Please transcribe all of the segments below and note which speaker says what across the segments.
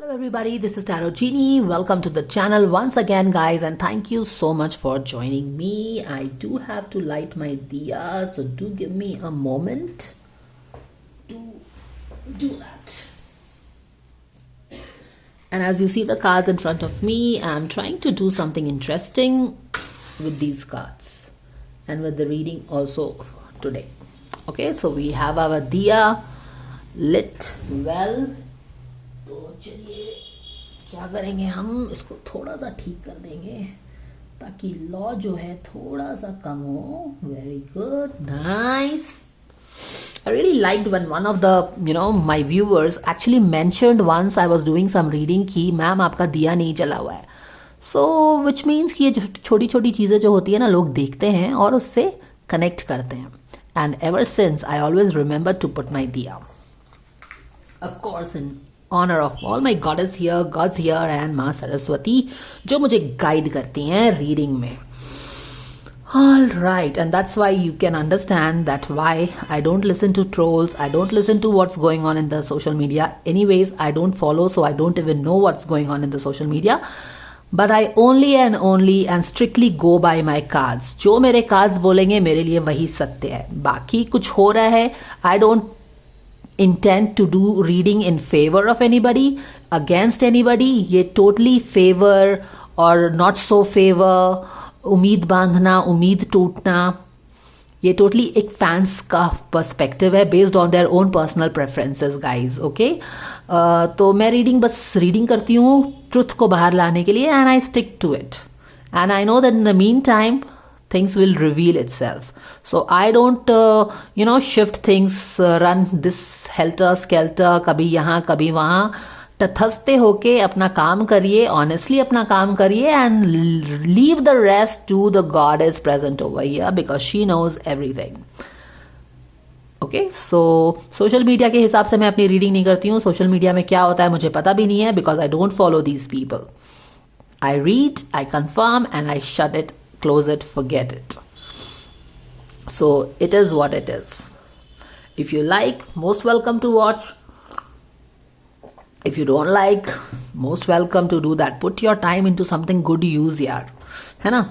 Speaker 1: Hello everybody, this is Tarot Genie. Welcome to the channel once again guys, and thank you so much for joining me. I do have to light my diya, so do give me a moment to do that. And as you see the cards in front of me, I'm trying to do something interesting with these cards and with the reading also today. Okay, so we have our diya lit well. तो चलिए क्या करेंगे, हम इसको थोड़ा सा ठीक कर देंगे ताकि लॉ जो है थोड़ा सा कम हो. Very good, nice. I really liked when one of the my viewers actually mentioned once I was doing some reading कि मैम आपका दिया नहीं जला हुआ है. So which means कि ये छोटी छोटी चीज़ें जो होती है ना, लोग देखते हैं और उससे कनेक्ट करते हैं. And ever since I always remember to put my diya, of course in honor of all my goddess here, gods here and माँ सरस्वती जो मुझे गाइड करती हैं रीडिंग में. All right, and that's why you can understand that why I don't listen to trolls, I don't listen to what's going on in the social media. Anyways, I don't follow, so I don't even know what's going on in the social media. But I only and strictly go by my cards. जो मेरे cards बोलेंगे मेरे लिए वही सत्य है. बाकी कुछ हो रहा है, I don't intend to do reading in favor of anybody, against anybody. ये totally favor or not so favor, उम्मीद बांधना उम्मीद टूटना, ये totally एक फैंस का पर्सपेक्टिव है based on their own personal preferences guys. Okay, तो मैं रीडिंग बस रीडिंग करती हूँ ट्रुथ को बाहर लाने के लिए, and I stick to it, and I know that in the meantime things will reveal itself. So I don't shift things, run this helter skelter, कभी यहाँ कभी वहाँ. तथस्ते होके अपना काम करिए, honestly अपना काम करिए, and leave the rest to the goddess present over here because she knows everything. Okay, so social media के हिसाब से मैं अपनी रीडिंग नहीं करती हूँ. सोशल मीडिया में क्या होता है मुझे पता भी नहीं है because I don't follow these people. I read, I confirm and I shut it, close it, forget it. So it is what it is. If you like, most welcome to watch. If you don't like, most welcome to do that. Put your time into something good use यार, है ना.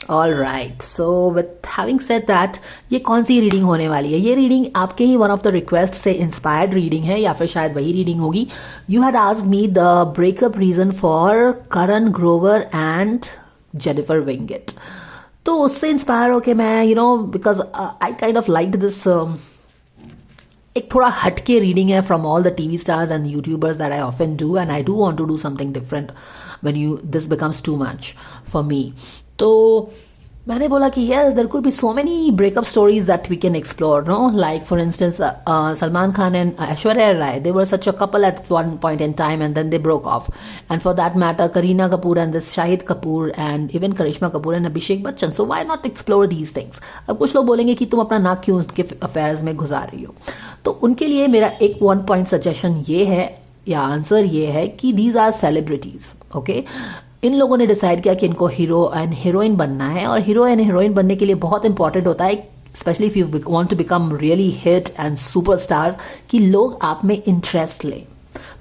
Speaker 1: All right, so with having said that, ये कौन सी reading होने वाली है? ये reading आपके ही one of the request से inspired रीडिंग है या फिर शायद वही रीडिंग होगी. You had asked me the breakup reason for Karan Grover and Jennifer Winget. तो उससे इंस्पायर होके मैं because I kind of like this एक थोड़ा हटके रीडिंग है from all the TV stars and YouTubers that I often do, and I do want to do something different when this becomes too much for me. तो मैंने बोला कि yes, there could be so many breakup stories that we can explore, no? Like for instance, Salman Khan and Aishwarya Rai, they were such a couple at one point in time and then they broke off. And for that matter, Kareena Kapoor and this Shahid Kapoor and even Karishma Kapoor and Abhishek Bachchan. So why not explore these things? अब कुछ लोग बोलेंगे कि तुम अपना नाक क्यों उनके अफेयर्स में गुजार रही हो. तो उनके लिए मेरा एक वन पॉइंट सजेशन ये है या आंसर ये है कि दीज आर सेलिब्रिटीज. ओके, इन लोगों ने डिसाइड किया कि इनको हीरो एंड हीरोइन बनना है, और हीरो एंड हीरोइन बनने के लिए बहुत इंपॉर्टेंट होता है, specially if you want to become really hit and superstars, कि लोग आप में इंटरेस्ट लें.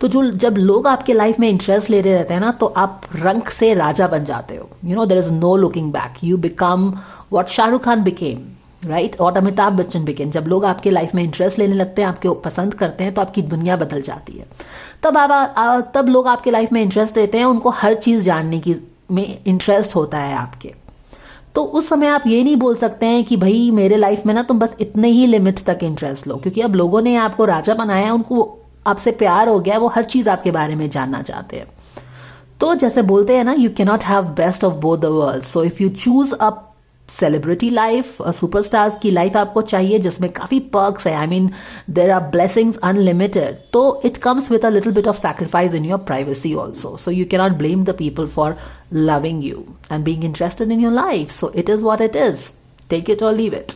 Speaker 1: तो जब लोग आपके लाइफ में इंटरेस्ट ले रहे रहते हैं ना, तो आप रंग से राजा बन जाते हो. There is no looking back. You become what Shahrukh Khan became, right, और अमिताभ बच्चन बिकेन. जब लोग आपके लाइफ में इंटरेस्ट लेने लगते हैं, आपके पसंद करते हैं, तो आपकी दुनिया बदल जाती है. तब लोग आपके लाइफ में इंटरेस्ट लेते हैं, उनको हर चीज़ जानने की में इंटरेस्ट होता है आपके. तो उस समय आप ये नहीं बोल सकते हैं कि भाई मेरे लाइफ में ना तुम बस इतने ही लिमिट तक इंटरेस्ट लो, क्योंकि अब लोगों ने आपको राजा बनाया है, उनको आपसे प्यार हो गया, वो हर चीज़ आपके बारे में जानना चाहते हैं. तो जैसे बोलते हैं ना, you cannot have best of both the world. So if you choose a celebrity life, superstars की लाइफ आपको चाहिए जिसमें काफ़ी पर्क्स है, I mean there are blessings unlimited, तो it comes with a little bit of sacrifice in your privacy also. So you cannot blame the people for loving you and being interested in your life. So it is what it is, take it और leave it.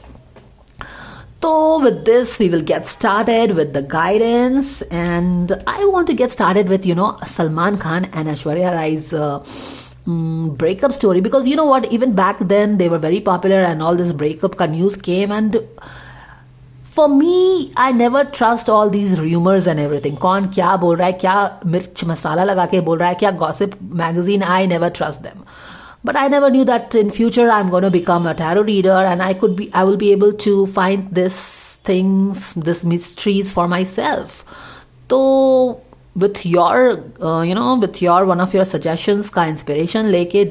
Speaker 1: So with this, we will get started with the guidance, and I want to get started with Salman Khan and Aishwarya Rai's breakup story, because you know what, even back then they were very popular and all this breakup ka news came, and For me, I never trust all these rumors and everything. कौन क्या बोल रहा है, क्या मिर्च मसाला लगा के बोल रहा है, क्या gossip magazine, I never trust them. But I never knew that in future I'm going to become a tarot reader, and I will be able to find this mysteries for myself. So with your with your one of your suggestions का inspiration लेके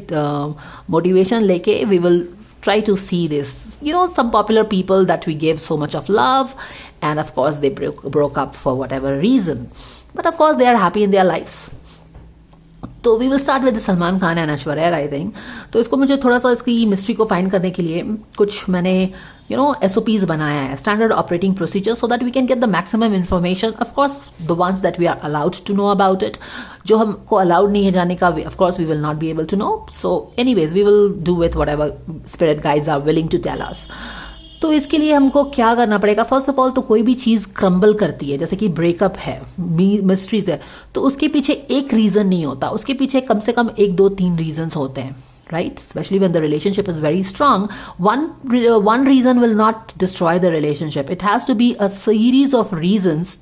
Speaker 1: motivation लेके, we will try to see this, some popular people that we gave so much of love, and of course they broke up for whatever reason, but of course they are happy in their lives. तो we will start with Salman Khan and Aishwarya Rai think. तो इसको मुझे थोड़ा सा इसकी mystery को find करने के लिए कुछ मैंने SOPs बनाया है, standard operating procedure, so that we can get the maximum information. Of course the ones that we are allowed to know about it. जो हमको अलाउड नहीं है जाने का, of course we will not be able to know. So anyways we will do with whatever spirit guides are willing to tell us. तो इसके लिए हमको क्या करना पड़ेगा? फर्स्ट ऑफ ऑल तो कोई भी चीज क्रम्बल करती है, जैसे कि ब्रेकअप है, मिस्ट्रीज है, तो उसके पीछे एक रीजन नहीं होता, उसके पीछे कम से कम 1 2 3 रीजंस होते हैं, right? Especially when the relationship is very strong, one reason will not destroy the relationship. It has to be a series of reasons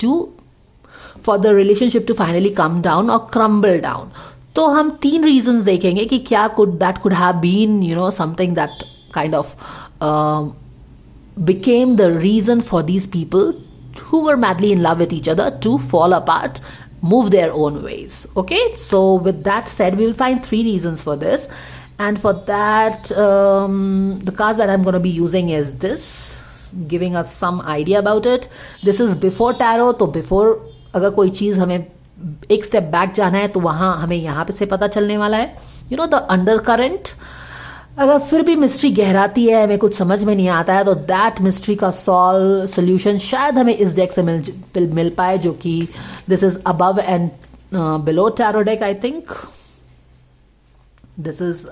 Speaker 1: for the relationship to finally come down or crumble down. तो हम 3 reasons देखेंगे कि क्या that could have been something that kind of became the reason for these people who were madly in love with each other to fall apart, move their own ways. Okay, so with that said, we will find 3 reasons for this, and for that the cards that I'm going to be using is this, giving us some idea about it. This is before tarot. तो before अगर कोई चीज हमें एक step back जाना है तो वहां हमें यहाँ पे से पता चलने वाला है, द अंडर करंट. अगर फिर भी मिस्ट्री गहराती है, हमें कुछ समझ में नहीं आता है, तो दैट मिस्ट्री का सोल्यूशन शायद हमें इस डेक से मिल पाए, जो कि this is above and below tarot deck. I think this is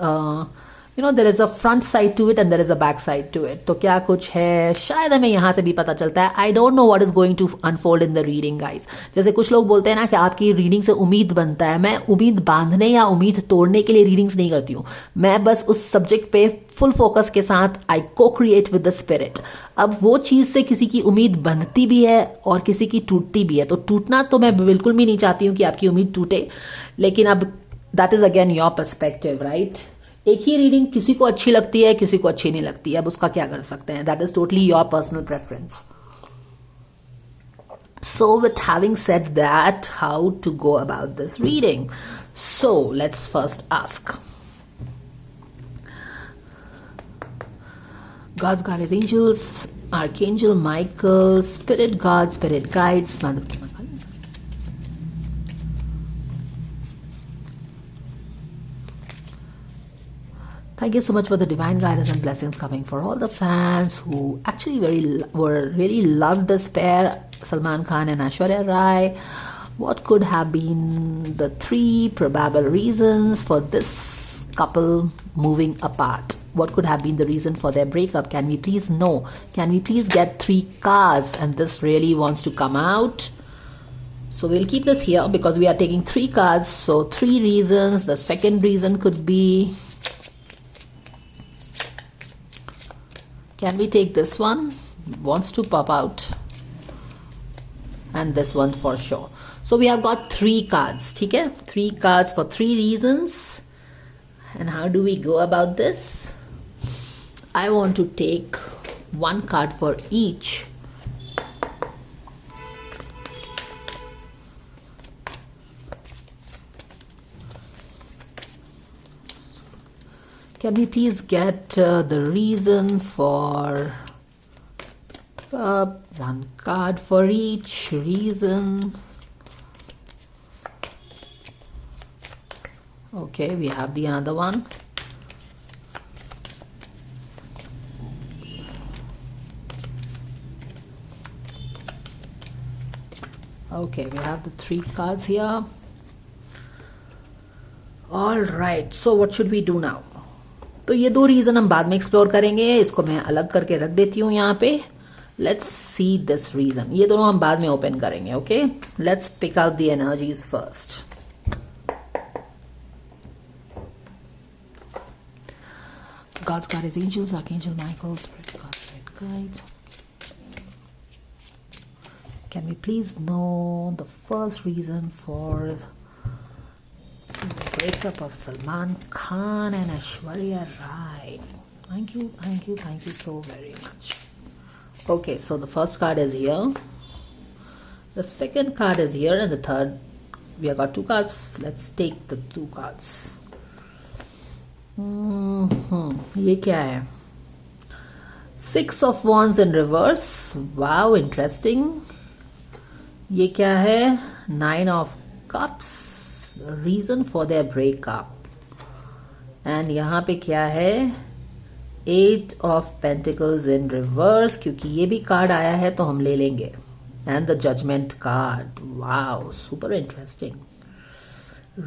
Speaker 1: there is a front side to it and there is a back side to it. तो क्या कुछ है, शायद हमें यहां से भी पता चलता है. I don't know what is going to unfold in the reading guys. जैसे कुछ लोग बोलते हैं ना कि आपकी रीडिंग से उम्मीद बनता है. मैं उम्मीद बांधने या उम्मीद तोड़ने के लिए रीडिंग्स नहीं करती हूँ. मैं बस उस सब्जेक्ट पे फुल फोकस के साथ आई को क्रिएट विद द स्पिरिट. अब वो चीज से किसी की उम्मीद बंधती भी है और किसी की टूटती भी है. तो टूटना तो मैं बिल्कुल भी नहीं चाहती हूँ कि आपकी उम्मीद टूटे, लेकिन अब that is again your perspective, right? एक ही रीडिंग किसी को अच्छी लगती है, किसी को अच्छी नहीं लगती है. अब उसका क्या कर सकते हैं? That is totally your personal preference. So with having said that, how to go about this reading? So let's first ask. God's guardian angels, Archangel Michael, spirit guards, spirit guides. Thank you so much for the divine guidance and blessings coming for all the fans who actually really loved this pair, Salman Khan and Aishwarya Rai. What could have been the 3 probable reasons for this couple moving apart? What could have been the reason for their breakup? Can we please know? Can we please get 3 cards? And this really wants to come out. So we'll keep this here because we are taking 3 cards. So 3 reasons. The second reason could be, can we take this one? Wants to pop out. And this one for sure. So we have got 3 cards. Okay? 3 cards for 3 reasons. And how do we go about this? I want to take 1 card for each. Can we please get the reason for 1 card for each reason? Okay, we have the another one. Okay, we have the 3 cards here. All right, so what should we do now? तो ये 2 reason हम बाद में explore करेंगे. इसको मैं अलग करके रख देती हूँ यहाँ पे. Let's see this reason. ये दोनों हम बाद में ओपन करेंगे. Okay, let's pick out the energies first. God's guardian angels, Archangel Michael, spirit guides, spirit guides. Can we please know the first reason for the breakup of Salman Khan and Aishwarya Rai? Thank you so very much. Okay, so the first card is here. The second card is here, and the third. We have got two cards. Let's take the two cards. ये क्या है? Six of Wands in reverse. Wow, interesting. ये क्या है? Nine of Cups. Reason for their breakup. And यहाँ पे क्या है? Eight of Pentacles in reverse. क्योंकि ये भी कार्ड आया है तो हम ले लेंगे. And the Judgment card. Wow, super interesting.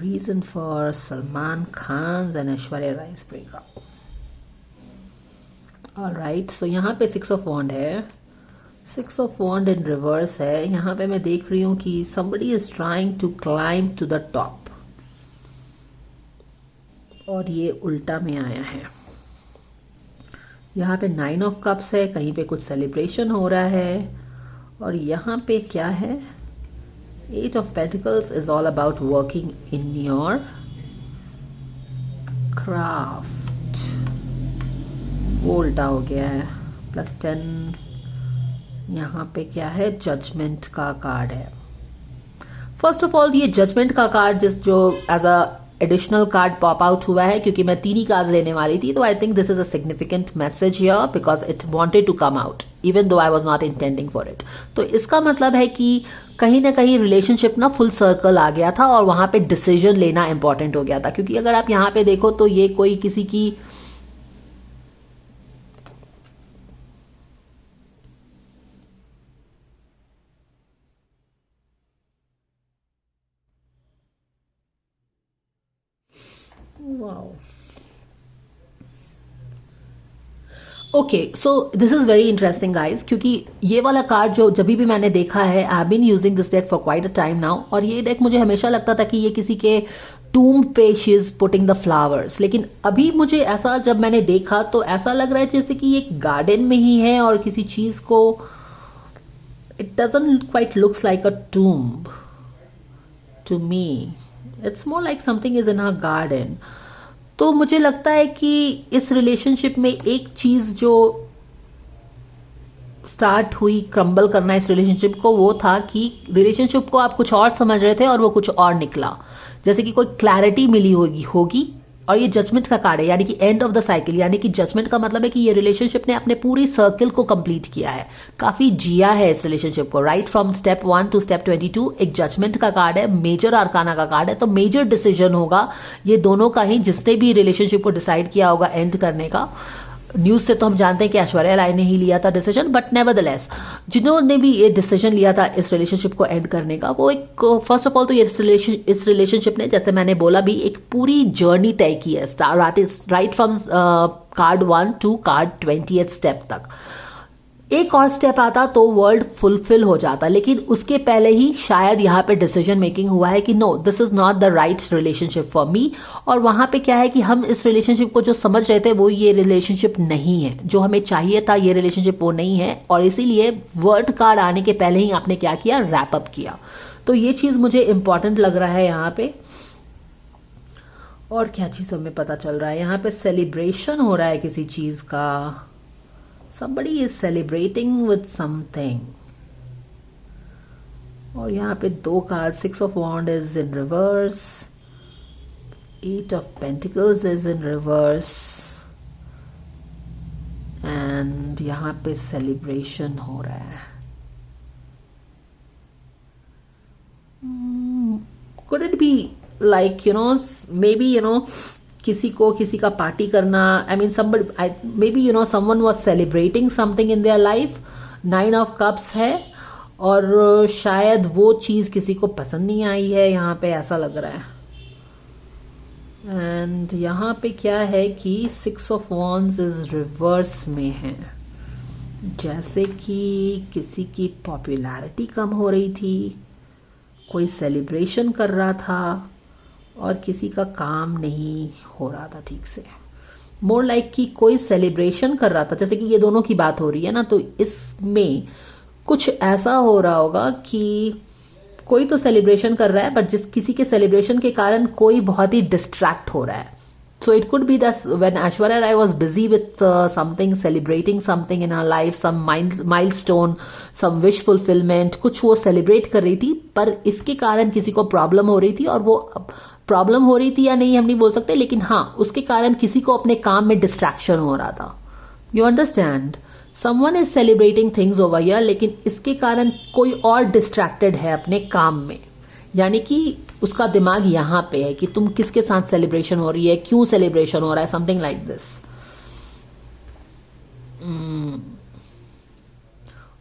Speaker 1: Reason for Salman Khan's and Aishwarya Rai's breakup. Alright, so यहाँ पे Six of Wand है. Six of Wand in reverse है. यहाँ पे मैं देख रही हूँ कि somebody is trying to climb to the top. और ये उल्टा में आया है. यहाँ पे Nine of Cups है. कहीं पे कुछ celebration हो रहा है. और यहाँ पे क्या है? Eight of Pentacles is all about working in your craft. वो उल्टा हो गया है. +10. यहाँ पे क्या है? जजमेंट का कार्ड है. फर्स्ट ऑफ ऑल ये जजमेंट का कार्ड जो as a additional card pop out हुआ है क्योंकि मैं 3 ही कार्ड्स लेने वाली थी, तो I think this is a significant message here because it wanted to come out even though I was not intending for it. तो इसका मतलब है कि कहीं ना कहीं रिलेशनशिप ना फुल सर्कल आ गया था और वहां पे डिसीजन लेना इंपॉर्टेंट हो गया था. क्योंकि अगर आप यहाँ पे देखो तो ये कोई किसी की wow. Okay, so this is very interesting guys, क्योंकि ये वाला कार्ड जो जब भी मैंने देखा है, I have been using this deck for quite a time now, और ये डेक मुझे हमेशा लगता था कि ये किसी के टूम पे she is putting the flowers. लेकिन अभी मुझे ऐसा जब मैंने देखा तो ऐसा लग रहा है जैसे कि ये गार्डन में ही है और किसी चीज को, it doesn't quite looks like a tomb to me. It's more like something is in her garden. तो मुझे लगता है कि इस रिलेशनशिप में एक चीज जो स्टार्ट हुई क्रम्बल करना इस रिलेशनशिप को, वो था कि रिलेशनशिप को आप कुछ और समझ रहे थे और वो कुछ और निकला. जैसे कि कोई क्लैरिटी मिली होगी. और ये जजमेंट का कार्ड है, यानी कि एंड ऑफ द साइकिल, यानी कि जजमेंट का मतलब है कि ये रिलेशनशिप ने अपने पूरी सर्किल को कंप्लीट किया है, काफी जिया है इस रिलेशनशिप को, right from step 1 to step 22. एक जजमेंट का कार्ड है, मेजर आर्काना का कार्ड है, तो मेजर डिसीजन होगा ये दोनों का ही, जिसने भी रिलेशनशिप को डिसाइड किया होगा एंड करने का. न्यूज से तो हम जानते हैं कि ऐश्वर्या राय ने ही लिया था डिसीजन, बट नेवरदलेस जिन्होंने भी ये डिसीजन लिया था इस रिलेशनशिप को एंड करने का, वो एक फर्स्ट ऑफ ऑल तो इस रिलेशनशिप ने, जैसे मैंने बोला भी, एक पूरी जर्नी तय की है, right from card 1 to card 20th step तक. एक और स्टेप आता तो वर्ल्ड फुलफिल हो जाता, लेकिन उसके पहले ही शायद यहाँ पे डिसीजन मेकिंग हुआ है कि no, this is not the right relationship for me. और वहां पे क्या है कि हम इस रिलेशनशिप को जो समझ रहे थे वो ये रिलेशनशिप नहीं है, जो हमें चाहिए था ये रिलेशनशिप वो नहीं है, और इसीलिए वर्ड कार्ड आने के पहले ही आपने क्या किया, रैप अप किया. तो ये चीज मुझे इंपॉर्टेंट लग रहा है यहाँ पे. और क्या चीज हमें पता चल रहा है यहाँ पे, सेलिब्रेशन हो रहा है किसी चीज का. Somebody is celebrating with something. और यहाँ पे 2 card, 6 of Wands is in reverse, 8 of Pentacles is in reverse, and यहाँ पे celebration हो रहा है. Could it be like, maybe, किसी को किसी का पार्टी करना, I mean somebody, maybe someone was celebrating something in their life. 9 of Cups है और शायद वो चीज किसी को पसंद नहीं आई है, यहाँ पे ऐसा लग रहा है. एंड यहाँ पे क्या है कि 6 of Wands इज रिवर्स में है, जैसे कि किसी की पॉपुलैरिटी कम हो रही थी, कोई सेलिब्रेशन कर रहा था और किसी का काम नहीं हो रहा था ठीक से. मोर लाइक कि कोई सेलिब्रेशन कर रहा था, जैसे कि ये दोनों की बात हो रही है ना, तो इसमें कुछ ऐसा हो रहा होगा कि कोई तो सेलिब्रेशन कर रहा है बट जिस किसी के सेलिब्रेशन के कारण कोई बहुत ही डिस्ट्रैक्ट हो रहा है. So it could be that when Aishwarya Rai was busy with something, celebrating something in her life, some milestone, some wish fulfillment, कुछ वो celebrate कर रही थी, पर इसके कारण किसी को प्रॉब्लम हो रही थी, और वो प्रॉब्लम हो रही थी या नहीं हम नहीं बोल सकते, लेकिन हाँ उसके कारण किसी को अपने काम में डिस्ट्रैक्शन हो रहा था. You understand? Someone is celebrating things over here, लेकिन इसके कारण कोई और डिस्ट्रैक्टेड है अपने काम में, यानी कि उसका दिमाग यहाँ पे है कि तुम किसके साथ सेलिब्रेशन हो रही है, क्यों सेलिब्रेशन हो रहा है, समथिंग लाइक दिस.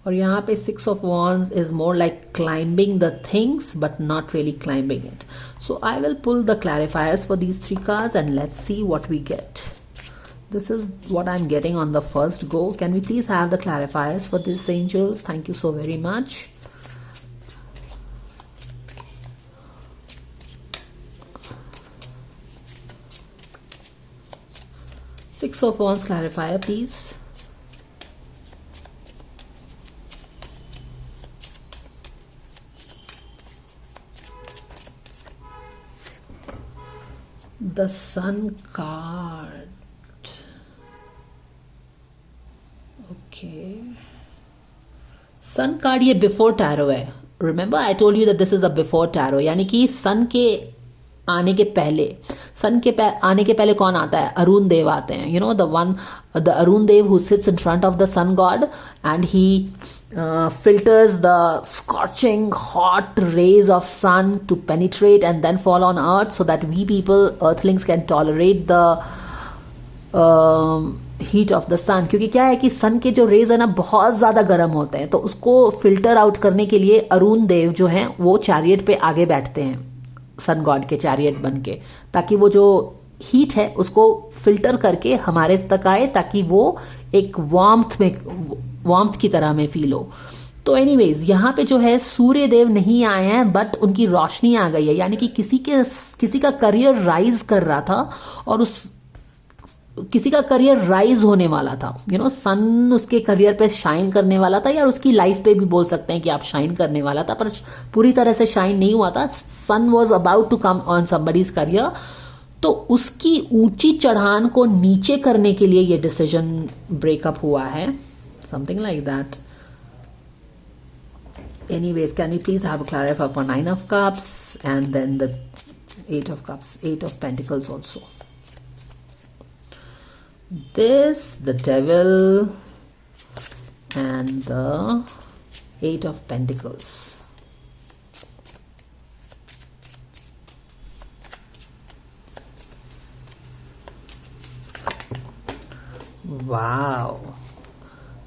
Speaker 1: और यहाँ पे 6 of Wands is more like climbing the things but not really climbing it. So I will pull the clarifiers for these 3 cards and let's see what we get. This is what I'm getting on the first go. Can we please have the clarifiers for these angels? Thank you so very much. Six of Wands clarifier, please. The Sun card. Okay. Sun card ये before tarot है. Remember I told you that this is a before tarot. यानी कि sun के आने के पहले, सन के आने के पहले कौन आता है? अरुण देव आते हैं. You know the Arun Dev who sits in front of the sun god and he filters the scorching hot rays of sun to penetrate and then fall on earth so that we people earthlings can tolerate the heat of the sun. क्योंकि क्या है कि सन के जो raise है ना बहुत ज़्यादा गर्म होते हैं, तो उसको फिल्टर आउट करने के लिए अरुण देव जो हैं वो चैरियट पे आगे बैठते हैं, सन गॉड के चैरियट बन के, ताकि वो जो हीट है उसको फिल्टर करके हमारे तक आए, ताकि वो एक वार्मथ की तरह में फील हो. तो एनीवेज यहाँ पे जो है सूर्य देव नहीं आए हैं बट उनकी रोशनी आ गई है, यानी कि किसी का करियर राइज कर रहा था और उस किसी का करियर राइज होने वाला था. यू नो सन उसके करियर पे शाइन करने वाला था, या उसकी लाइफ पे भी बोल सकते हैं कि आप शाइन करने वाला था, पर पूरी तरह से शाइन नहीं हुआ था. Sun was about to come on somebody's career. तो उसकी ऊंची चढ़ान को नीचे करने के लिए ये डिसीजन ब्रेकअप हुआ है, something like that. Anyways, can we please have a clarifier for 9 of Cups and then the 8 of Cups, 8 of Pentacles also. This, the Devil and the 8 of Pentacles. Wow.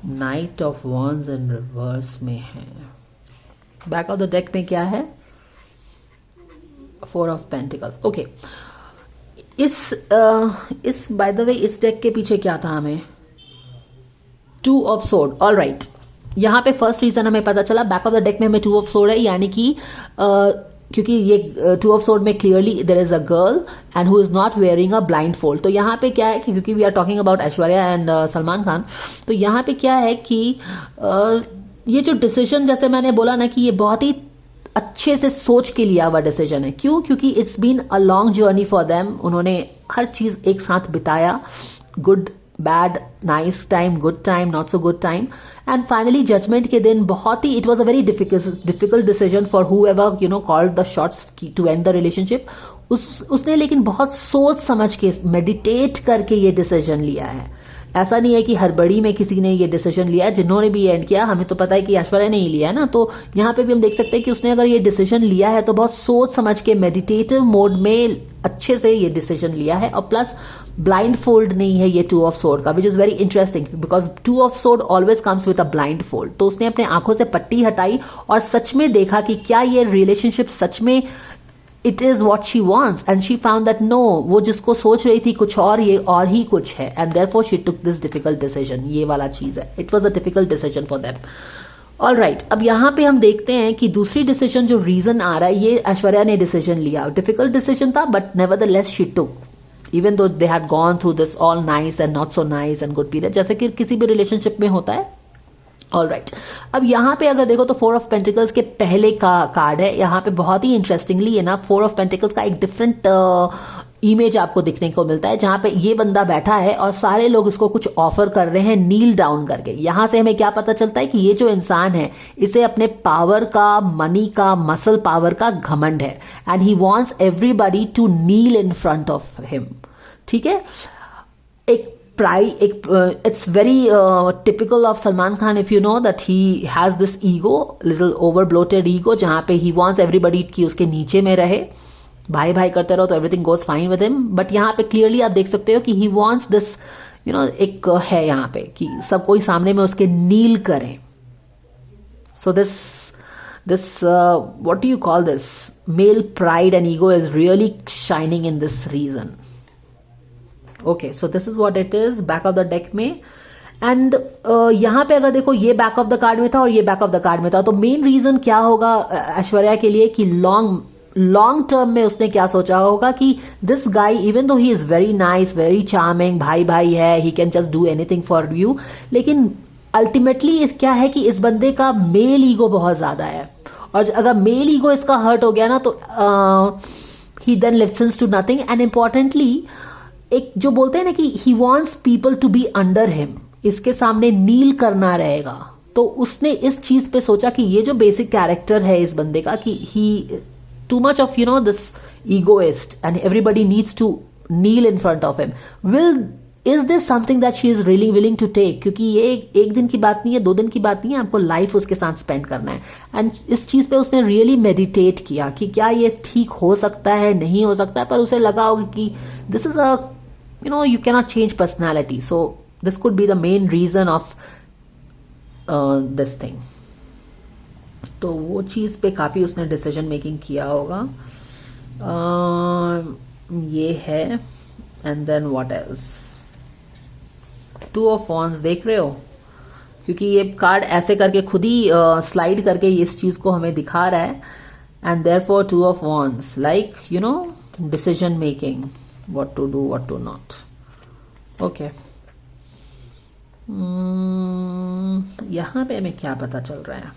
Speaker 1: Knight of Wands in reverse में है. Back of the deck में क्या है? 4 of pentacles. Okay, इस by the way इस deck के पीछे क्या था हमें? 2 ऑफ सोर्ड. ऑल राइट, यहाँ पे फर्स्ट रीजन हमें पता चला, बैक ऑफ द डेक में हमें 2 ऑफ सोर्ड है, यानी कि क्योंकि ये 2 ऑफ सोर्ड में clearly there is a girl and who is not wearing a blindfold. तो यहाँ पे क्या है कि क्योंकि we are talking about Aishwarya and Salman Khan, तो यहाँ पे क्या है कि ये जो डिसीजन, जैसे मैंने बोला ना कि ये बहुत ही अच्छे से सोच के लिया हुआ डिसीजन है. क्यों? क्योंकि it's been a long journey for them. उन्होंने हर चीज एक साथ बिताया, good bad, nice time, good time, not so good time, and finally judgement के दिन बहुत ही it was a very difficult decision for whoever you know called the shots to end the relationship. उसने लेकिन बहुत सोच समझ के, मेडिटेट करके ये डिसीजन लिया है. ऐसा नहीं है कि हड़बड़ी में किसी ने ये डिसीजन लिया है. जिन्होंने भी एंड किया, हमें तो पता है कि ऐश्वर्या ने ही लिया है ना, तो यहाँ पे भी हम देख सकते हैं कि उसने अगर ये डिसीजन लिया है तो बहुत सोच समझ के मेडिटेटिव मोड में अच्छे से ये डिसीजन लिया है. और प्लस ब्लाइंड फोल्ड नहीं है ये 2 ऑफ सोर्ड का, which is very interesting because 2 of sword always comes with a blindfold. तो उसने अपने आंखों से पट्टी हटाई और सच में देखा कि क्या ये रिलेशनशिप सच में it is what she wants, and she found that no, वो जिसको सोच रही थी कुछ और, ये और ही कुछ है, and therefore she took this difficult decision. ये वाला चीज है, it was a difficult decision for them. All right, अब यहाँ पे हम देखते हैं कि दूसरी डिसीजन जो रीजन आ रहा है, ये ऐश्वर्या ने डिसीजन लिया. डिफिकल्ट डिसीजन था but nevertheless she took, even though they had gone through this all nice and not so nice and good period, जैसे कि किसी भी रिलेशनशिप में होता है. ऑल राइट, अब यहाँ पे अगर देखो तो 4 ऑफ पेंटिकल्स के पहले का कार्ड है। यहाँ पे बहुत ही इंटरेस्टिंगली है ना, 4 ऑफ पेंटिकल्स का एक डिफरेंट इमेज आपको दिखने को मिलता है, जहाँ पे ये बंदा बैठा है और सारे लोग इसको कुछ ऑफर कर रहे हैं नील डाउन करके। यहाँ से हमें क्या पता चलता है कि ये जो इंसान है इसे अपने पावर का, मनी का, मसल पावर का घमंड है, and he wants everybody to kneel in front of him. ठीक है, एक pride, it's very typical of Salman Khan, if you know that he has this ego, little over bloated ego, जहाँ पे he wants everybody कि उसके नीचे में रहे, भाई भाई करते रहो तो everything goes fine with him। But यहाँ पे क्लियरली आप देख सकते हो कि he wants this, you know, एक है यहाँ पे कि सब कोई सामने में उसके नील करें। So this what do you call this, male pride and ego is really shining in this reason। Okay, so this is what it is back of the deck में। एंड यहाँ पे अगर देखो ये बैक ऑफ द कार्ड में था और ये बैक ऑफ द कार्ड में था, तो मेन रीजन क्या होगा ऐश्वर्या के लिए कि लॉन्ग टर्म में उसने क्या सोचा होगा कि this guy, even though he is very nice, very charming, भाई भाई है, he can just do anything for you, लेकिन अल्टीमेटली क्या है कि इस बंदे का मेल ईगो बहुत ज्यादा है, और अगर मेल ईगो इसका हर्ट हो गया ना तो he then listens to nothing. And importantly एक जो बोलते हैं ना कि he wants people to be under him, इसके सामने नील करना रहेगा, तो उसने इस चीज पे सोचा कि ये जो बेसिक कैरेक्टर है इस बंदे का कि he too much of you know this egoist and everybody needs to kneel in front of him. Is this something that she is really willing to take, क्योंकि ये एक दिन की बात नहीं है, 2 दिन की बात नहीं है, आपको लाइफ उसके साथ स्पेंड करना है। एंड इस चीज पे उसने रियली मेडिटेट किया कि क्या ये ठीक हो सकता है, नहीं हो सकता है, पर उसे लगा होगा कि this is a, you know, you cannot change personality, so this could be the main reason of this thing। तो वो चीज़ पे काफ़ी उसने डिसीजन मेकिंग किया होगा। ये है, and then what else, 2 of wands देख रहे हो, क्योंकि ये कार्ड ऐसे करके खुद ही स्लाइड करके इस चीज़ को हमें दिखा रहा है, and therefore 2 of wands like you know decision making, what to do, what to not। okay, यहाँ पे हमें क्या पता चल रहा है,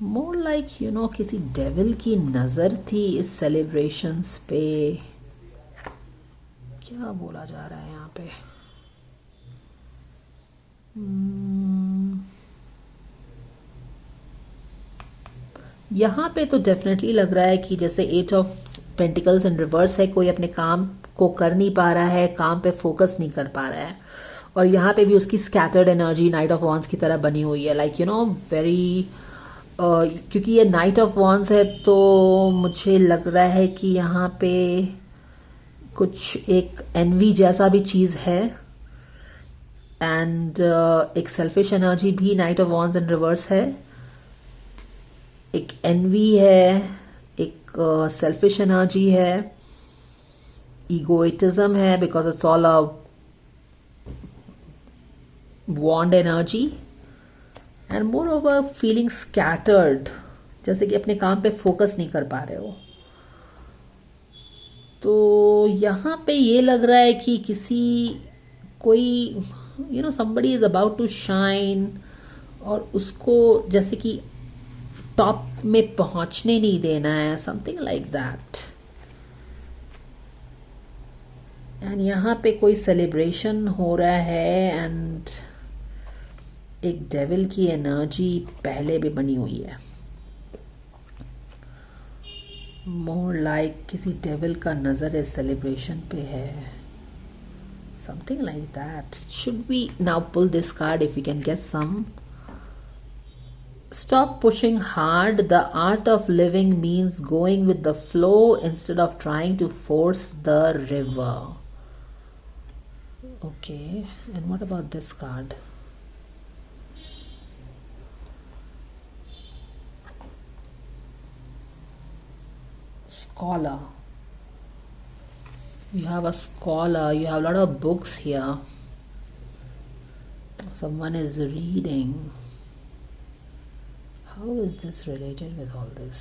Speaker 1: मोर लाइक यू नो किसी डेविल की नजर थी इस सेलिब्रेशंस पे। क्या बोला जा रहा है यहाँ पे, यहाँ पे तो डेफिनेटली लग रहा है कि जैसे 8 ऑफ पेंटिकल्स इन रिवर्स है, कोई अपने काम को कर नहीं पा रहा है, काम पे फोकस नहीं कर पा रहा है, और यहाँ पे भी उसकी scattered energy night of wands की तरह बनी हुई है, लाइक यू नो वेरी, क्योंकि ये नाइट ऑफ वॉन्ड्स है तो मुझे लग रहा है कि यहाँ पे कुछ एक एनवी जैसा भी चीज़ है, एंड एक सेल्फिश एनर्जी भी night of wands in reverse है, एक एनवी है, एक सेल्फिश एनर्जी है, ईगोइटिज्म है because it's all a wand energy, and moreover feeling scattered, जैसे कि अपने काम पे फोकस नहीं कर पा रहे हो। तो यहाँ पे ये लग रहा है कि कोई you know somebody is about to shine, और उसको जैसे कि टॉप में पहुंचने नहीं देना है, समथिंग लाइक दैट। एंड यहाँ पे कोई सेलिब्रेशन हो रहा है, एंड एक डेविल की एनर्जी पहले भी बनी हुई है, मोर लाइक किसी डेविल का नजर इस सेलिब्रेशन पे है, something like that. Should we now pull this card if you can get some. Stop pushing hard. The art of living means going with the flow instead of trying to force the river. Okay, and what about this card? Scholar. You have a scholar, you have a lot of books here. Someone is reading. How is this related with all this?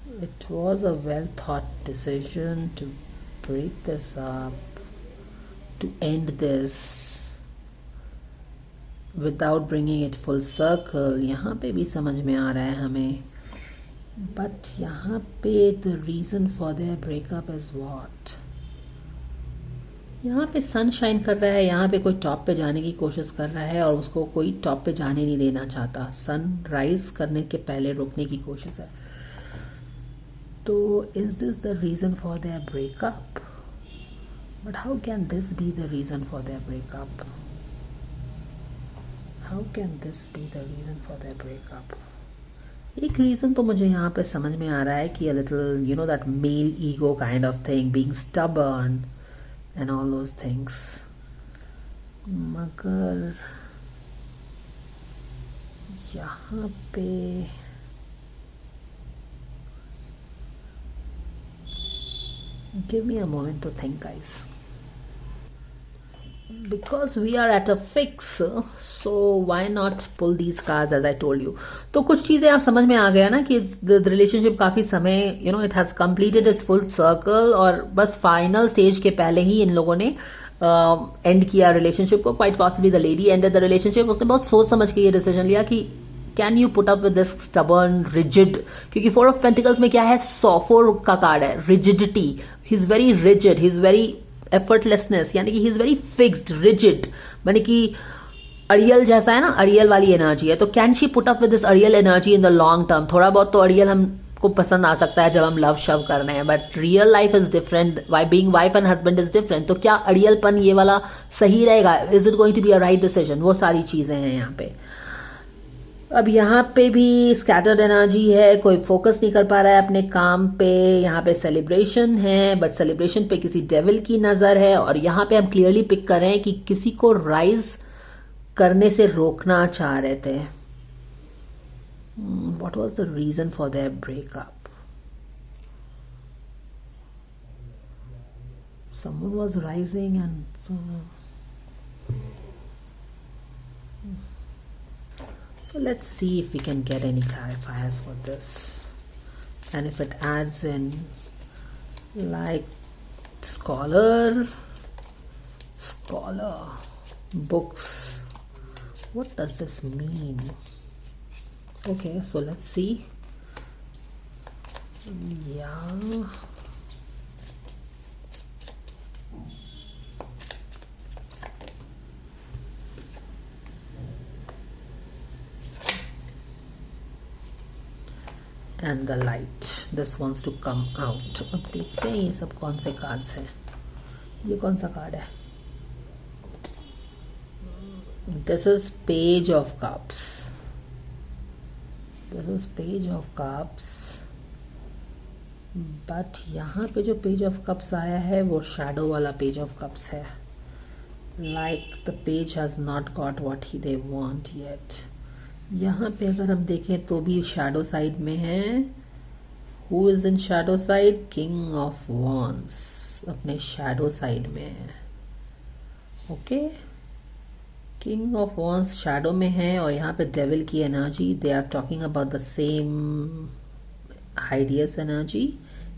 Speaker 1: It was a well thought decision to break this up, to end this without bringing it full circle. यहाँ पे भी समझ में आ रहा है हमें, but यहाँ पे the reason for their breakup is what? यहाँ पे सन शाइन कर रहा है, यहाँ पे कोई टॉप पे जाने की कोशिश कर रहा है और उसको कोई टॉप पे जाने नहीं देना चाहता, सन राइज करने के पहले रोकने की कोशिश है. तो is this the reason for their breakup? But how can this be the reason for their breakup? How can this be the reason for their breakup? एक रीज़न तो मुझे यहाँ पे समझ में आ रहा है कि a little you know that male ego kind of thing, being stubborn and all those things. मगर यहाँ पे give me a moment to think, guys, because we are at a fix, so why not pull these cards as I told you. तो कुछ चीज़ें आप समझ में आ गया ना कि the relationship काफ़ी समय you know it has completed its full circle और बस फाइनल स्टेज के पहले ही इन लोगों ने एंड किया रिलेशनशिप को. Quite possibly the lady ended the relationship. उसने बहुत सोच समझ के ये डिसीजन लिया कि can you put up with this stubborn rigid, क्योंकि 4 ऑफ पेंटिकल्स में क्या है, 4 का कार्ड है, rigidity. He is very rigid, he is very effortlessness, यानी कि he is very fixed, rigid, यानी कि अड़ियल जैसा है ना, अड़ियल वाली एनर्जी है. तो can she put up with this अड़ियल energy in the long term? थोड़ा बहुत तो अड़ियल हमको पसंद आ सकता है जब हम लव शव कर रहे हैं, but real life is different. Being wife and husband is different. तो क्या अड़ियलपन ये वाला सही रहेगा? Is it going to be a right decision? वो सारी चीजें हैं यहाँ पे. अब यहाँ पे भी स्कैटर्ड एनर्जी है, कोई फोकस नहीं कर पा रहा है अपने काम पे. यहाँ पे सेलिब्रेशन है, बट सेलिब्रेशन पे किसी डेविल की नजर है. और यहाँ पे हम क्लियरली पिक कर रहे हैं कि किसी को राइज करने से रोकना चाह रहे थे. What was the reason for their breakup? Someone was rising and so let's see if we can get any clarifiers for this, and if it adds in like scholar books, what does this mean? Okay, so let's see. Yeah, and the light, this wants to come out. अब देखते हैं ये सब कौन से cards हैं. ये कौन सा कार्ड है? This is page of cups. This is page of cups, but यहाँ पे जो पेज ऑफ कप्स आया है वो शैडो वाला पेज ऑफ कप्स है. Like the page has not got what he they want yet. यहाँ पे अगर हम देखें तो भी शैडो साइड में है. Who is in shadow side? King of wands अपने शैडो साइड में है. Okay, king of wands shadow में है और यहाँ पे डेविल की energy. They are talking about the same hideous energy.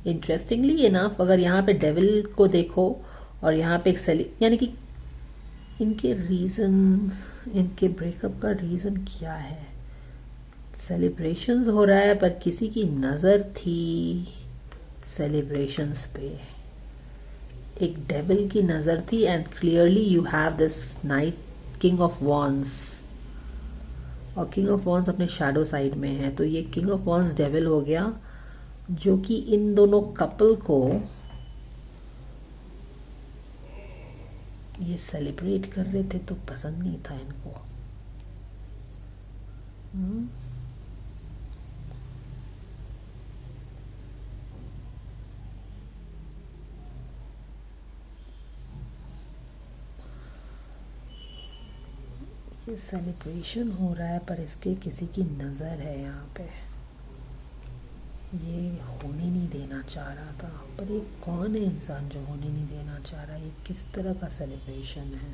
Speaker 1: Interestingly enough, अगर यहाँ पे डेविल को देखो और यहाँ पे एक यानी कि इनके रीजन, इनके ब्रेकअप का रीजन क्या है? सेलिब्रेशंस हो रहा है, पर किसी की नजर थी सेलिब्रेशंस पे, एक डेविल की नजर थी. And clearly you have this night king of wands, और किंग ऑफ वॉन्ड्स अपने शैडो साइड में है. तो ये किंग ऑफ वॉन्ड्स डेविल हो गया, जो कि इन दोनों कपल को ये सेलिब्रेट कर रहे थे तो पसंद नहीं था इनको. ये सेलिब्रेशन हो रहा है पर इसके किसी की नज़र है यहाँ पे. ये होने नहीं देना चाह रहा था, पर ये कौन है इंसान जो होने नहीं देना चाह रहा है? ये किस तरह का सेलिब्रेशन है?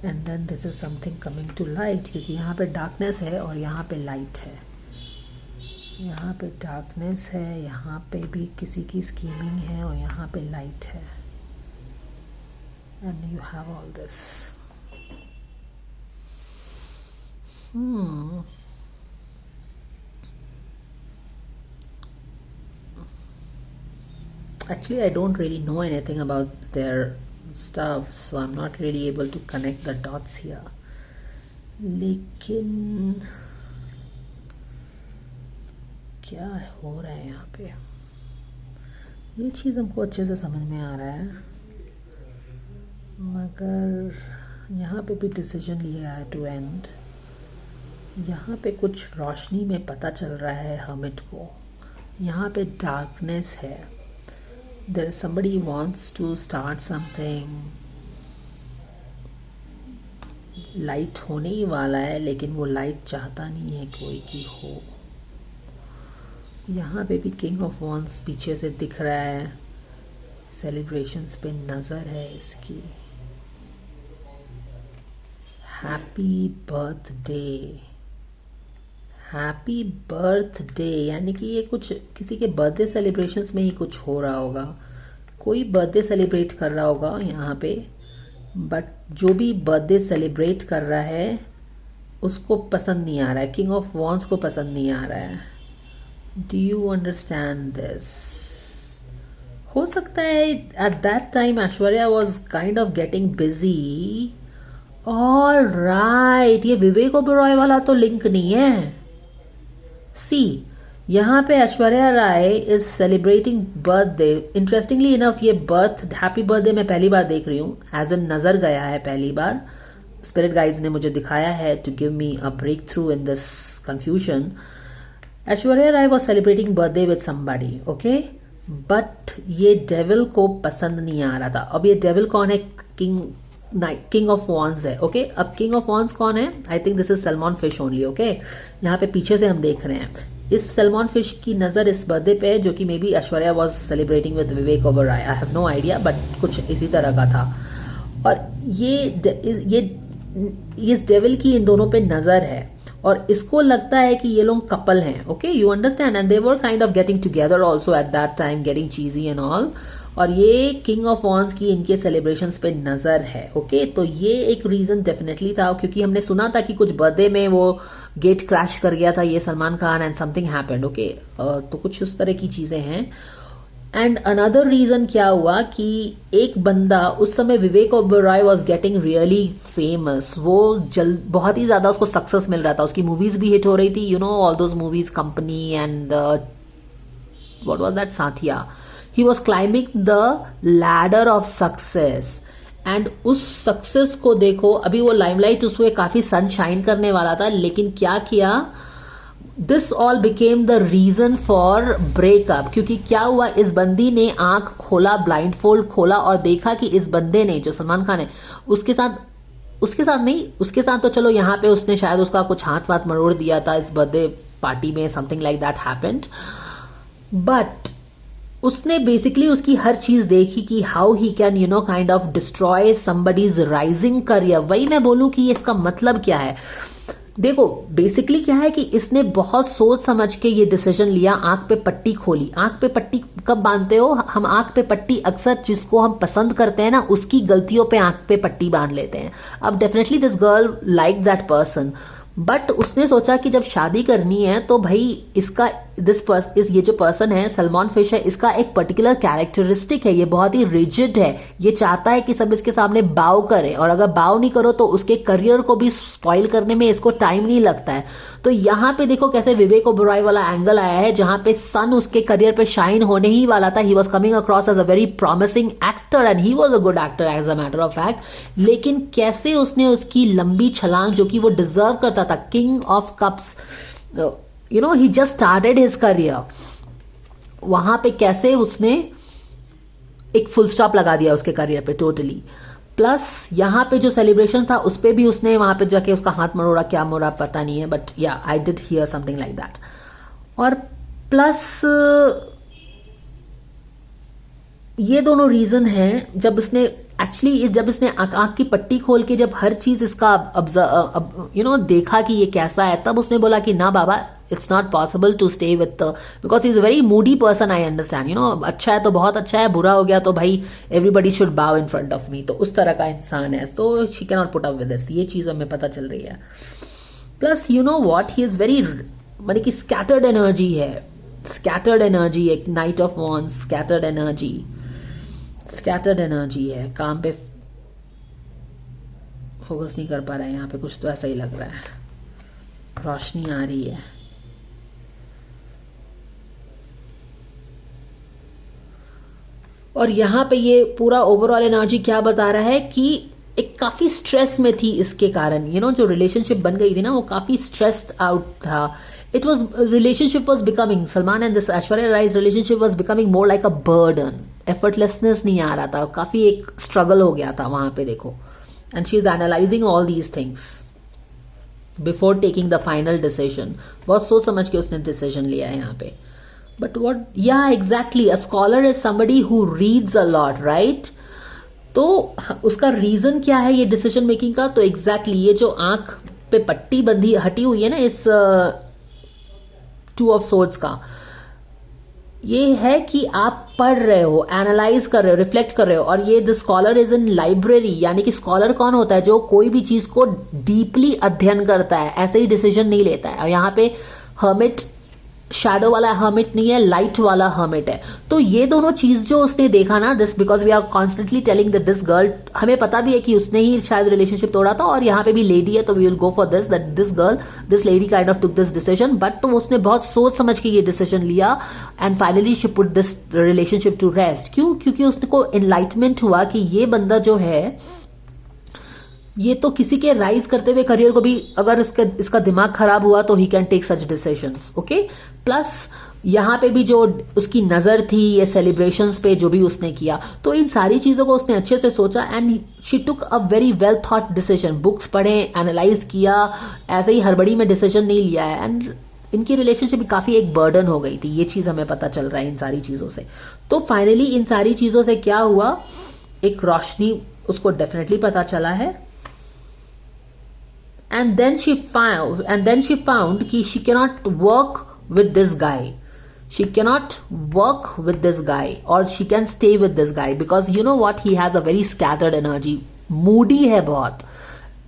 Speaker 1: And then this is something coming to light, क्योंकि यहाँ पे डार्कनेस है और यहाँ पे लाइट है, यहाँ पे डार्कनेस है, यहाँ पे भी किसी की स्कीमिंग है और यहाँ पे लाइट है, and you have all this. Actually, I don't really know anything about their stuff, so I'm not really able to connect the dots here. लेकिन क्या हो रहा है यहाँ पे, ये चीज़ हमको अच्छे से समझ में आ रहा है, मगर यहाँ पे भी डिसीजन लिया है टू एंड। यहाँ पे कुछ रोशनी में पता चल रहा है हमिट को, यहाँ पे डार्कनेस है, there somebody wants to start something, light होने ही वाला है लेकिन वो लाइट चाहता नहीं है कोई की हो। यहाँ पे भी किंग ऑफ वॉन्ड्स पीछे से दिख रहा है, सेलिब्रेशंस पे नज़र है इसकी। हैप्पी बर्थडे, हैप्पी बर्थडे, यानी कि ये कुछ किसी के बर्थडे सेलिब्रेशंस में ही कुछ हो रहा होगा, कोई बर्थडे सेलिब्रेट कर रहा होगा यहाँ पे, बट जो भी बर्थडे सेलिब्रेट कर रहा है उसको पसंद नहीं आ रहा है, किंग ऑफ वॉन्ड्स को पसंद नहीं आ रहा है। Do you understand this? हो सकता है eight that time Aishwarya was kind of getting busy. All right, ये विवेक ओबेरॉय वाला तो लिंक नहीं है। सी, यहाँ पे Aishwarya Rai is celebrating birthday. Interestingly enough ये हैप्पी बर्थडे मैं पहली बार देख रही हूँ, एज एन नजर गया है पहली बार, स्पिरिट गाइड्स ने मुझे दिखाया है to give me a breakthrough in this confusion. Aishwarya Rai was celebrating birthday with somebody, okay, but ये डेविल को पसंद नहीं आ रहा था। अब ये डेविल कौन है? किंग ऑफ वॉन्ड्स है, ओके। अब किंग ऑफ वॉन्ड्स कौन है? आई think this is salmon fish only, okay. यहाँ पे पीछे से हम देख रहे हैं, इस सलमान फिश की नजर इस बर्थडे पे है जो कि maybe Aishwarya was celebrating with Vivek Oberoi, I have no idea, but कुछ इसी तरह का था। और ये इस डेविल की इन दोनों पे नजर है और इसको लगता है कि ये लोग कपल हैं, okay, you understand, and they were kind of getting together also at that time, getting cheesy and all. और ये किंग ऑफ वॉन्ड्स की इनके सेलिब्रेशंस पे नजर है, ओके। तो ये एक रीजन डेफिनेटली था, क्योंकि हमने सुना था कि कुछ बर्थडे में वो गेट क्रैश कर गया था ये Salman Khan and something happened, okay. तो कुछ उस तरह की चीजें हैं। एंड अनदर रीजन क्या हुआ कि एक बंदा उस समय, Vivek Oberoi was getting really famous, वो बहुत ही ज्यादा उसको सक्सेस मिल रहा था, उसकी मूवीज भी हिट हो रही थी, you know all those movies, company and what was that, Saathiya. He was climbing the ladder of success, and उस सक्सेस को देखो, अभी वो लाइमलाइट उसमें काफी सनशाइन करने वाला था, लेकिन क्या किया, this all became the reason for breakup. क्योंकि क्या हुआ, इस बंदी ने आंख खोला, ब्लाइंड फोल्ड खोला और देखा कि इस बंदे ने, जो सलमान खान है, उसके साथ तो चलो यहाँ पे उसने शायद उसका कुछ हाथ वाथ मरोड़ दिया था इस बर्थडे पार्टी में, something like that happened, but उसने बेसिकली उसकी हर चीज देखी कि how he can you know kind of destroy somebody's rising career. वही मैं बोलूं कि इसका मतलब क्या है। देखो बेसिकली क्या है कि इसने बहुत सोच समझ के ये डिसीजन लिया, आंख पे पट्टी खोली। आंख पे पट्टी कब बांधते हो? हम आंख पे पट्टी अक्सर जिसको हम पसंद करते हैं ना, उसकी गलतियों पे आंख पे पट्टी बांध लेते हैं। अब definitely this girl like that person, but उसने सोचा कि जब शादी करनी है तो भाई इसका ये जो पर्सन है, सलमान फिश है, इसका एक पर्टिकुलर कैरेक्टरिस्टिक है, ये बहुत ही रिजिड है, ये चाहता है कि सब इसके सामने बाव करे, और अगर बाव नहीं करो तो उसके करियर को भी स्पॉइल करने में इसको टाइम नहीं लगता है। तो यहाँ पे देखो कैसे विवेक ओबेरॉय वाला एंगल आया है, जहां पे सन उसके करियर पे शाइन होने ही वाला था। He was coming across as a very promising actor and he was a good actor as a matter of fact, लेकिन कैसे उसने उसकी लंबी छलांग जो कि वो डिजर्व करता था, king of cups, you know, he just started his career, वहां पे कैसे उसने एक फुल स्टॉप लगा दिया उसके करियर पे टोटली। प्लस यहाँ पे जो सेलिब्रेशन था उस पे भी उसने वहां पे जाके उसका हाथ मरोड़ा, क्या मोड़ा पता नहीं है, बट या I did here something like that. और प्लस ये दोनों रीजन हैं, जब उसने एक्चुअली जब इसने आंख की पट्टी खोल के जब हर चीज इसका देखा कि ये कैसा है, तब उसने बोला कि ना बाबा, it's not possible to stay with, because is a very moody person, I understand, अच्छा है तो बहुत अच्छा है, बुरा हो गया तो भाई एवरीबडी शुड बाव इन फ्रंट ऑफ मी, तो उस तरह का इंसान है, तो she can not put up with this, ये चीज हमें पता चल रही है। Plus you know what, he is very, माने कि स्कैटर्ड एनर्जी है, स्कैटर्ड एनर्जी, एक night of wands, scattered energy, scattered energy है, काम पे फोकस नहीं कर पा रहा है, यहाँ पे कुछ तो ऐसा ही लग रहा है, रोशनी आ रही है। और यहाँ पे ये पूरा ओवरऑल एनर्जी क्या बता रहा है कि एक काफी स्ट्रेस में थी इसके कारण, जो रिलेशनशिप बन गई थी ना, वो काफी स्ट्रेस्ड आउट था। It was, relationship was becoming, Salman and this Aishwarya rise relationship was becoming more like a burden, effortlessness नहीं आ रहा था, काफी एक स्ट्रगल हो गया था वहां पे, देखो। And she is analysing all these things before taking the final decision, बहुत सोच समझ के उसने डिसीजन लिया है यहाँ पे। बट वॉट, या exactly, a scholar is somebody who reads a lot, right? तो उसका रीजन क्या है ये डिसीजन मेकिंग का? तो एग्जैक्टली ये जो आंख पे पट्टी बंधी हटी हुई है ना इस टू ऑफ सोर्ड्स का, ये है कि आप पढ़ रहे हो, एनालाइज कर रहे हो, रिफ्लेक्ट कर रहे हो, और ये the scholar is in library, यानी कि स्कॉलर कौन होता है? जो कोई भी चीज को डीपली अध्ययन करता है, ऐसे ही डिसीजन नहीं लेता है। और यहाँ पे हर्मिट, शैडो वाला हर्मिट नहीं है, लाइट वाला हर्मिट है। तो ये दोनों चीज जो उसने देखा ना, this, because we are constantly telling that this girl, हमें पता भी है कि उसने ही शायद रिलेशनशिप तोड़ा था, और यहाँ पे भी लेडी है, तो we will go for this, that this girl, this lady kind of took this decision, but तो उसने बहुत सोच समझ के ये डिसीजन लिया, and finally she put this relationship to rest. क्यों? क्योंकि उसको एनलाइटमेंट हुआ कि ये बंदा जो है, ये तो किसी के राइज करते हुए करियर को भी, अगर इसका दिमाग खराब हुआ तो he can take such decisions, okay. Plus यहाँ पे भी जो उसकी नजर थी ये सेलिब्रेशंस पे, जो भी उसने किया, तो इन सारी चीजों को उसने अच्छे से सोचा, and she took a very well thought decision. Books पढ़े, एनालाइज किया, ऐसे ही हड़बड़ी में डिसीजन नहीं लिया है, एंड इनकी रिलेशनशिप भी काफी एक बर्डन हो गई थी, ये चीज हमें पता चल रहा है इन सारी चीजों से। तो फाइनली इन सारी चीजों से क्या हुआ, एक रोशनी उसको डेफिनेटली पता चला है। And then she found कि she cannot work with this guy. She cannot work with this guy, or she can stay with this guy, because you know what, he has a very scattered energy. Moody है बहुत,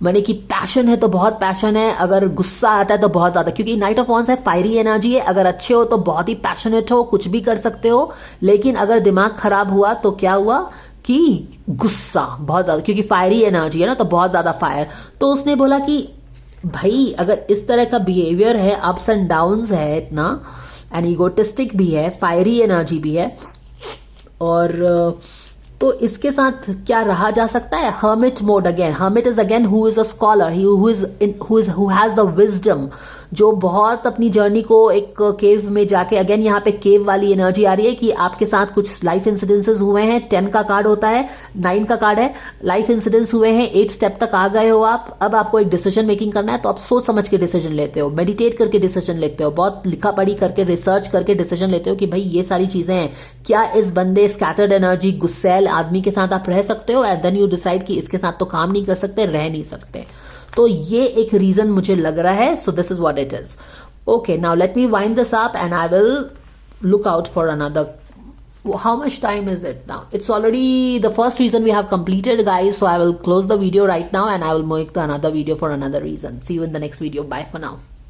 Speaker 1: माने कि passion है तो बहुत passion है, अगर गुस्सा आता है तो बहुत ज्यादा, क्योंकि नाइट ऑफ वॉन्स है, फायरी एनर्जी है, अगर अच्छे हो तो बहुत ही पैशनेट हो, कुछ भी कर सकते हो, लेकिन अगर दिमाग खराब हुआ तो क्या हुआ कि गुस्सा बहुत ज्यादा, क्योंकि फायरी एनर्जी है ना, तो बहुत ज्यादा फायर। तो उसने बोला कि भाई अगर इस तरह का बिहेवियर है, अप्स एंड डाउन्स है इतना, एंड ईगोटिस्टिक भी है, फायरी एनर्जी भी है, और तो इसके साथ क्या रहा जा सकता है? Hermit mode again. Hermit is again who is a scholar, who has the wisdom, जो बहुत अपनी जर्नी को एक केव में जाके, अगेन यहाँ पे केव वाली एनर्जी आ रही है कि आपके साथ कुछ लाइफ इंसिडेंसेस हुए हैं। 10 का कार्ड होता है, 9 का कार्ड है, लाइफ इंसिडेंस हुए हैं, 8 स्टेप तक आ गए हो आप, अब आपको एक डिसीजन मेकिंग करना है, तो आप सोच समझ के डिसीजन लेते हो, मेडिटेट करके डिसीजन लेते हो, बहुत लिखा पढ़ी करके, रिसर्च करके डिसीजन लेते हो कि भाई ये सारी चीजें हैं, क्या इस बंदे स्कैटर्ड एनर्जी गुस्सैल आदमी के साथ आप रह सकते हो, एंड देन यू डिसाइड कि इसके साथ तो काम नहीं कर सकते, रह नहीं सकते। तो ये एक रीजन मुझे लग रहा है। So this is what it is. Okay, now let me wind this up and I will look out for another. How much time is it now? It's already the first reason we have completed, guys. So I will close the video right now and I will make another video for another reason. See you in the next video. Bye for now.